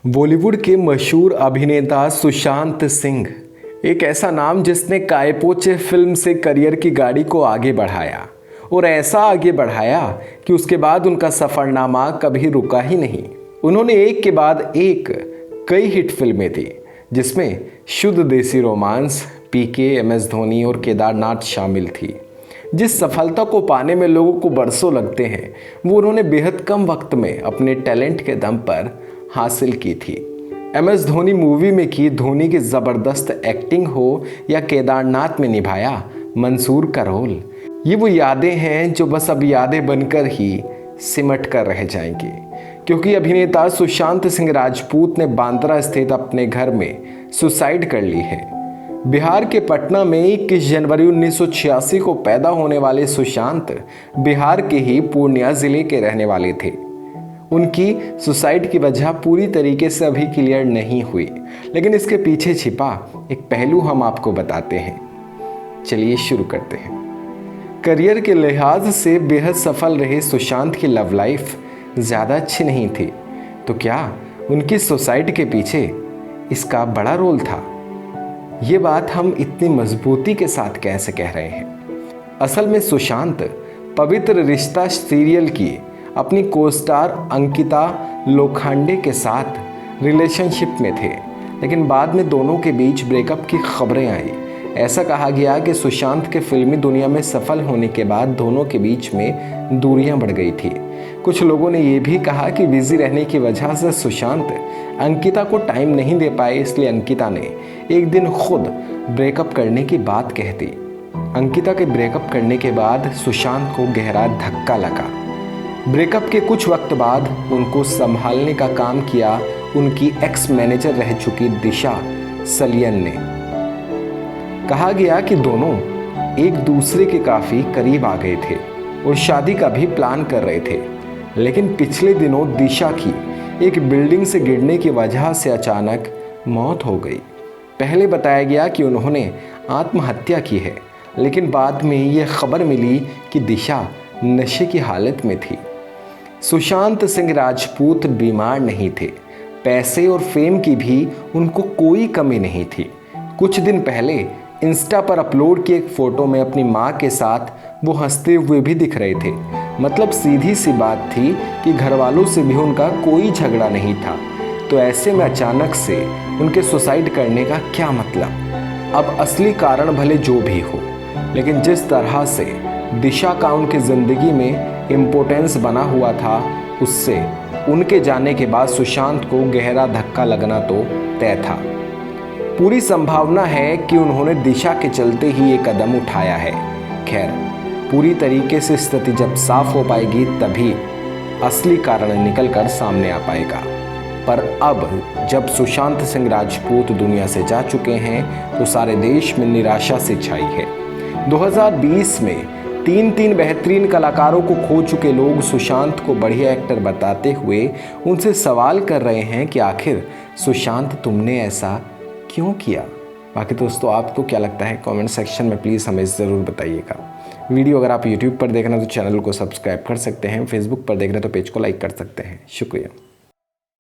बॉलीवुड के मशहूर अभिनेता सुशांत सिंह, एक ऐसा नाम जिसने कायपोचे फिल्म से करियर की गाड़ी को आगे बढ़ाया और ऐसा आगे बढ़ाया कि उसके बाद उनका सफरनामा कभी रुका ही नहीं। उन्होंने एक के बाद एक कई हिट फिल्में दी, जिसमें शुद्ध देसी रोमांस, पीके, एमएस धोनी और केदारनाथ शामिल थी। जिस सफलता को पाने में लोगों को बरसों लगते हैं, वो उन्होंने बेहद कम वक्त में अपने टैलेंट के दम पर हासिल की थी। एमएस धोनी मूवी में की धोनी की ज़बरदस्त एक्टिंग हो या केदारनाथ में निभाया मंसूर का रोल, ये वो यादें हैं जो बस अब यादें बनकर ही सिमट कर रह जाएंगी। क्योंकि अभिनेता सुशांत सिंह राजपूत ने बांद्रा स्थित अपने घर में सुसाइड कर ली है। बिहार के पटना में 21 जनवरी 1986 को पैदा होने वाले सुशांत बिहार के ही पूर्णिया जिले के रहने वाले थे। उनकी सुसाइड की वजह पूरी तरीके से अभी क्लियर नहीं हुई, लेकिन इसके पीछे छिपा एक पहलू हम आपको बताते हैं। चलिए शुरू करते हैं। करियर के लिहाज से बेहद सफल रहे सुशांत की लव लाइफ ज़्यादा अच्छी नहीं थी, तो क्या उनकी सुसाइड के पीछे इसका बड़ा रोल था? ये बात हम इतनी मजबूती के साथ कैसे कह रहे हैं? असल में सुशांत पवित्र रिश्ता सीरियल की अपनी को-स्टार अंकिता लोखंडे के साथ रिलेशनशिप में थे, लेकिन बाद में दोनों के बीच ब्रेकअप की खबरें आई। ऐसा कहा गया कि सुशांत के फिल्मी दुनिया में सफल होने के बाद दोनों के बीच में दूरियां बढ़ गई थी। कुछ लोगों ने यह भी कहा कि बिजी रहने की वजह से सुशांत अंकिता को टाइम नहीं दे पाए, इसलिए अंकिता ने एक दिन खुद ब्रेकअप करने की बात कह दी। अंकिता के ब्रेकअप करने के बाद सुशांत को गहरा धक्का लगा। ब्रेकअप के कुछ वक्त बाद उनको संभालने का काम किया उनकी एक्स मैनेजर रह चुकी दिशा सलियन ने। कहा गया कि दोनों एक दूसरे के काफ़ी करीब आ गए थे और शादी का भी प्लान कर रहे थे, लेकिन पिछले दिनों दिशा की एक बिल्डिंग से गिरने की वजह से अचानक मौत हो गई। पहले बताया गया कि उन्होंने आत्महत्या की है, लेकिन बाद में यह खबर मिली कि दिशा नशे की हालत में थी। सुशांत सिंह राजपूत बीमार नहीं थे, पैसे और फेम की भी उनको कोई कमी नहीं थी। कुछ दिन पहले इंस्टा पर अपलोड की एक फ़ोटो में अपनी माँ के साथ वो हंसते हुए भी दिख रहे थे। मतलब सीधी सी बात थी कि घर वालों से भी उनका कोई झगड़ा नहीं था। तो ऐसे में अचानक से उनके सुसाइड करने का क्या मतलब? अब असली कारण भले जो भी हो, लेकिन जिस तरह से दिशा का उनकी ज़िंदगी में इम्पोर्टेंस बना हुआ था, उससे उनके जाने के बाद सुशांत को गहरा धक्का लगना तो तय था। पूरी संभावना है कि उन्होंने दिशा के चलते ही ये कदम उठाया है। खैर, पूरी तरीके से स्थिति जब साफ हो पाएगी तभी असली कारण निकल कर सामने आ पाएगा। पर अब जब सुशांत सिंह राजपूत दुनिया से जा चुके हैं, तो सारे देश में निराशा से छाई है। 2020 में तीन बेहतरीन कलाकारों को खो चुके लोग सुशांत को बढ़िया एक्टर बताते हुए उनसे सवाल कर रहे हैं कि आखिर सुशांत तुमने ऐसा क्यों किया? बाकी दोस्तों, आपको क्या लगता है? कमेंट सेक्शन में प्लीज़ हमें ज़रूर बताइएगा। वीडियो अगर आप यूट्यूब पर देख रहे हैं तो चैनल को सब्सक्राइब कर सकते हैं, फेसबुक पर देख रहे हैं तो पेज को लाइक कर सकते हैं। शुक्रिया।